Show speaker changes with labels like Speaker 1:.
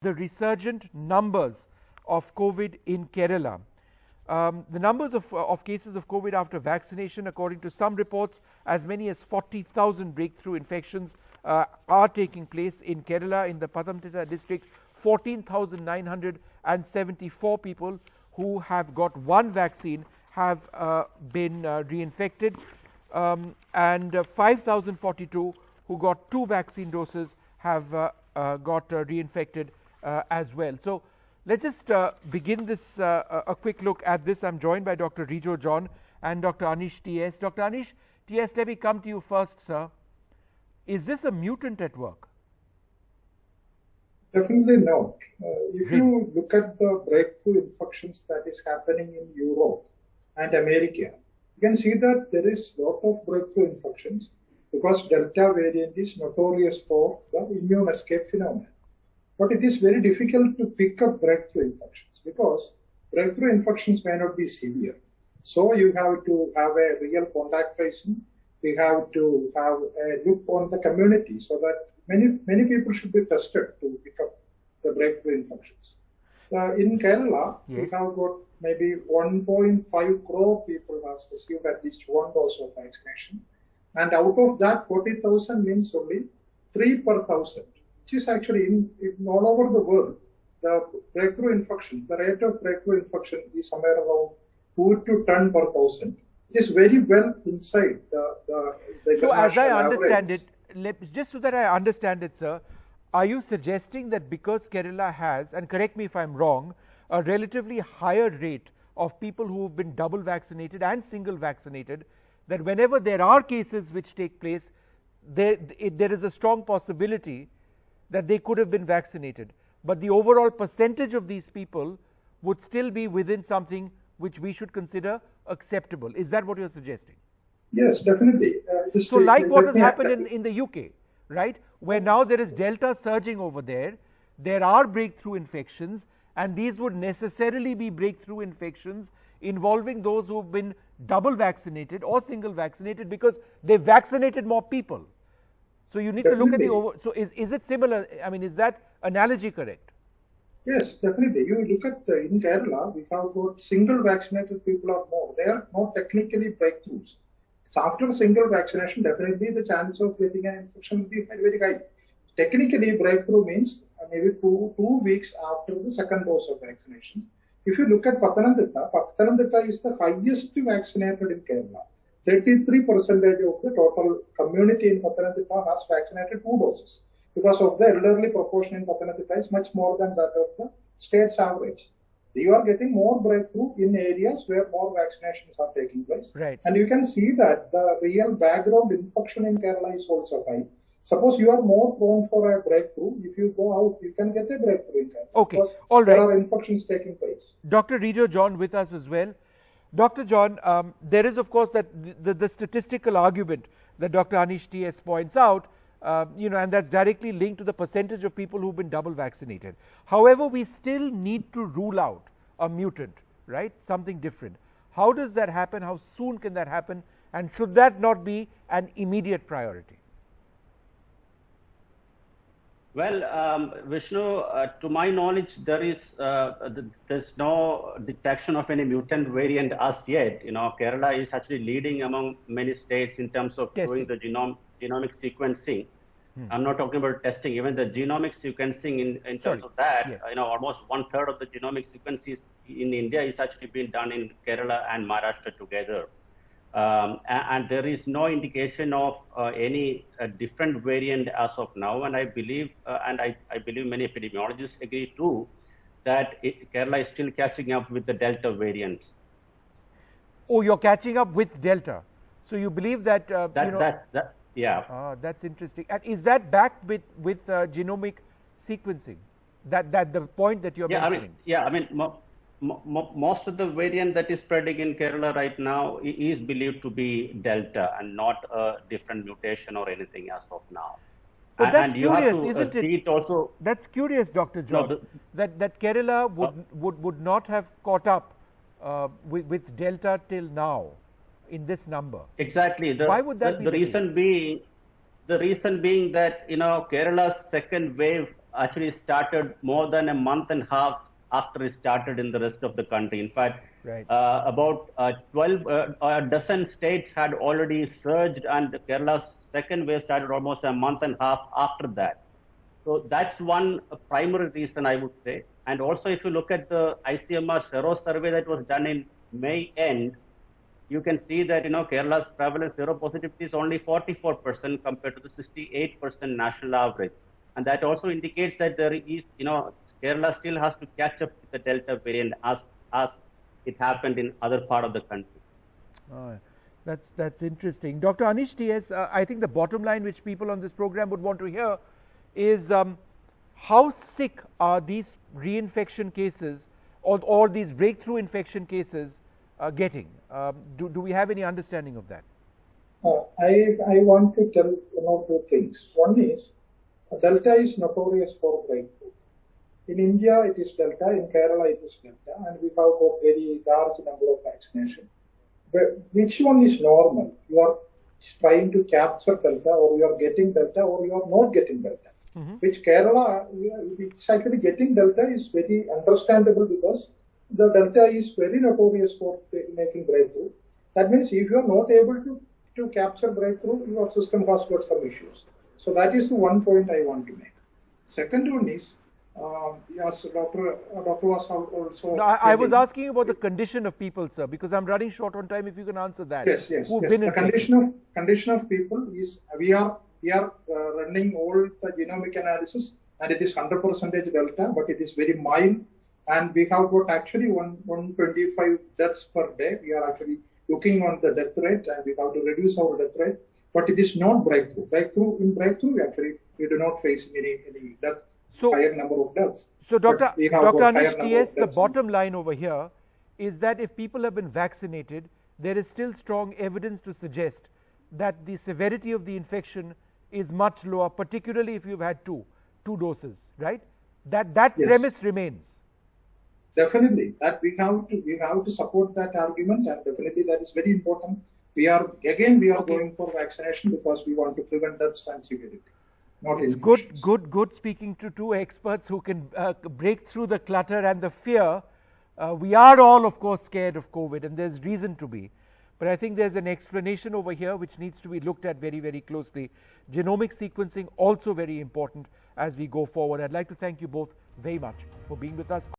Speaker 1: the resurgent numbers of COVID in Kerala. The numbers of cases of COVID after vaccination, according to some reports, as many as 40,000 breakthrough infections are taking place in Kerala. In the Pathanamthitta district, 14,974 people who have got one vaccine have been reinfected, and 5,042 who got two vaccine doses have got reinfected as well. So let's just begin this a quick look at this. I'm joined by Dr. Rijo John and Dr. Anish T.S. Dr. Anish T.S., let me come to you first, sir. Is this a mutant at work?
Speaker 2: Definitely not. If you look at the breakthrough infections that is happening in Europe and America, you can see that there is a lot of breakthrough infections because Delta variant is notorious for the immune escape phenomenon. But it is very difficult to pick up breakthrough infections because breakthrough infections may not be severe. So you have to have a real contact tracing. We have to have a look on the community so that many people should be tested to pick up the breakthrough infections. In Kerala, we have got maybe 1.5 crore people has received at least one dose of vaccination. And out of that, 40,000 means only 3 per thousand, which is actually in all over the world. The breakthrough infections, the rate of breakthrough infection is somewhere around 2 to 10 per thousand. It is very well inside the
Speaker 1: So as I understand
Speaker 2: average.
Speaker 1: it, just so that I understand it, sir, are you suggesting that because Kerala has, and correct me if I'm wrong, a relatively higher rate of people who have been double vaccinated and single vaccinated, that whenever there are cases which take place, there is a strong possibility that they could have been vaccinated, but the overall percentage of these people would still be within something which we should consider acceptable? Is that what you're suggesting?
Speaker 2: Yes, definitely.
Speaker 1: So like what has happened in the UK, right, where now there is Delta surging over there, there are breakthrough infections, and these would necessarily be breakthrough infections involving those who have been double vaccinated or single vaccinated because they vaccinated more people. So you need to look at the so is it similar? I mean, is that analogy correct?
Speaker 2: Yes, definitely. You look at in Kerala, we have got single vaccinated people are more. They are not technically breakthroughs. So after single vaccination, definitely the chance of getting an infection will be very high. Technically, breakthrough means maybe two weeks after the second dose of vaccination. If you look at Pathanamthitta is the highest vaccinated in Kerala. 33% of the total community in Pathanamthitta has vaccinated 2 doses. Because of the elderly proportion in Pathanamthitta is much more than that of the state's average. You are getting more breakthrough in areas where more vaccinations are taking place.
Speaker 1: Right.
Speaker 2: And you can see that the real background infection in Kerala is also high. Suppose you are more prone for a breakthrough. If you go out, you can get a breakthrough in Kerala.
Speaker 1: Okay, all right.
Speaker 2: There are infections taking place.
Speaker 1: Dr. Rijo John with us as well. Dr. John, there is of course that the statistical argument that Dr. Anish T.S. points out, and that's directly linked to the percentage of people who've been double vaccinated. However, we still need to rule out a mutant, right? Something different. How does that happen? How soon can that happen? And should that not be an immediate priority?
Speaker 3: Well, Vishnu, to my knowledge, there's no detection of any mutant variant as yet. Kerala is actually leading among many states in terms of doing the genomic sequencing. I'm not talking about testing, even the genomic sequencing in terms of that, almost 1/3 of the genomic sequences in India is actually being done in Kerala and Maharashtra together. And there is no indication of any different variant as of now. And I believe, I believe many epidemiologists agree too, that Kerala is still catching up with the Delta variant.
Speaker 1: Oh, you're catching up with Delta. So you believe that,
Speaker 3: yeah.
Speaker 1: That's interesting. And is that backed with genomic sequencing? That the point that you're mentioning?
Speaker 3: Most of the variant that is spreading in Kerala right now is believed to be Delta and not a different mutation or anything as of now.
Speaker 1: But that's
Speaker 3: and you
Speaker 1: curious,
Speaker 3: have to
Speaker 1: isn't
Speaker 3: see it also.
Speaker 1: That's curious, Dr. John, that Kerala would not have caught up with Delta till now in this number.
Speaker 3: Exactly.
Speaker 1: Why would that be
Speaker 3: the reason being that Kerala's second wave actually started more than a month and a half after it started in the rest of the country. In fact,
Speaker 1: Right.
Speaker 3: about 12, a dozen states had already surged, and Kerala's second wave started almost a month and a half after that. So that's one primary reason, I would say. And also, if you look at the ICMR Sero survey that was done in May end, you can see that Kerala's prevalence seropositivity is only 44% compared to the 68% national average. And that also indicates that there is, Kerala still has to catch up with the Delta variant as it happened in other part of the country.
Speaker 1: That's interesting. Dr. Anish TS, I think the bottom line which people on this program would want to hear is how sick are these reinfection cases or these breakthrough infection cases getting? Do we have any understanding of that?
Speaker 2: I want to tell two things. One is Delta is notorious for breakthrough. In India, it is Delta. In Kerala, it is Delta, and we have got very large number of vaccination. But which one is normal? You are trying to capture Delta, or you are getting Delta, or you are not getting Delta. Which Kerala, it's actually getting Delta is very understandable because the Delta is very notorious for making breakthrough. That means if you are not able to capture breakthrough, your system has got some issues. So that is the one point I want to make. Second one is, yes, Doctor was also.
Speaker 1: No, I was asking about the condition of people, sir, because I'm running short on time. If you can answer that.
Speaker 2: Yes. The condition of people is we are running all the genomic analysis, and it is 100% Delta, but it is very mild, and we have got actually 125 deaths per day. We are actually looking on the death rate, and we have to reduce our death rate. But it is not breakthrough. In breakthrough, actually, we do not face any death, higher number of deaths.
Speaker 1: So, Dr. Anish TS, the bottom line over here is that if people have been vaccinated, there is still strong evidence to suggest that the severity of the infection is much lower, particularly if you've had two doses, right? That yes. Premise remains.
Speaker 2: Definitely, that we have to support that argument, and definitely that is very important. We are going for vaccination because we want to prevent deaths and severity.
Speaker 1: It's good speaking to two experts who can break through the clutter and the fear. We are all, of course, scared of COVID, and there's reason to be. But I think there's an explanation over here which needs to be looked at very, very closely. Genomic sequencing also very important as we go forward. I'd like to thank you both very much for being with us.